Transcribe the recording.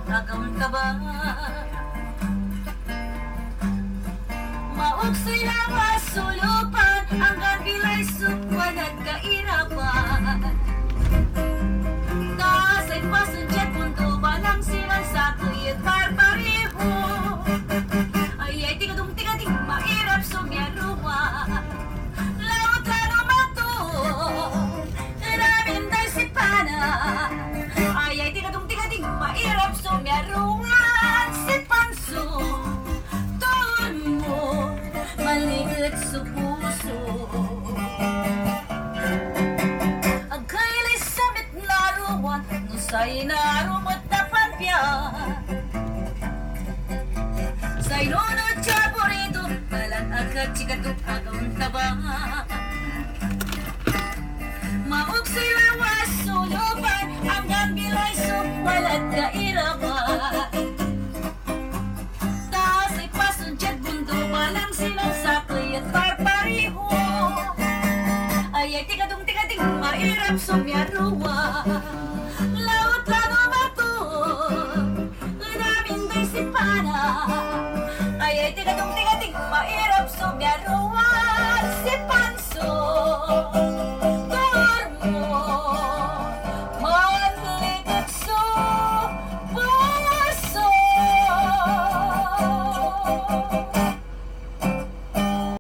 agam taba. Maog sila masulupan, ang gabilay sukwan at kairapan. Tasay pasunjet mundo balang sila sa kuyat barbareho. Ay tigadong mairap sumyaruwa. Laut lalo mato, rabinday si pana. Ay tigadong mairap sumyaruwa si panso. Tuon mo, maligid sa puso. Agkailay samit na ruwan, nusay na rumot na panpya. Say no no chaborito, balan agad chikatuk agam taba. Maog sila wasulupan, ang gangilay sumpalat kairapan. Taas ay pasunjat mundo, balang silang sakoy at barbareho. Ay tigadong mairap sumyaruwa. Laut lalo mato, daming day si pana.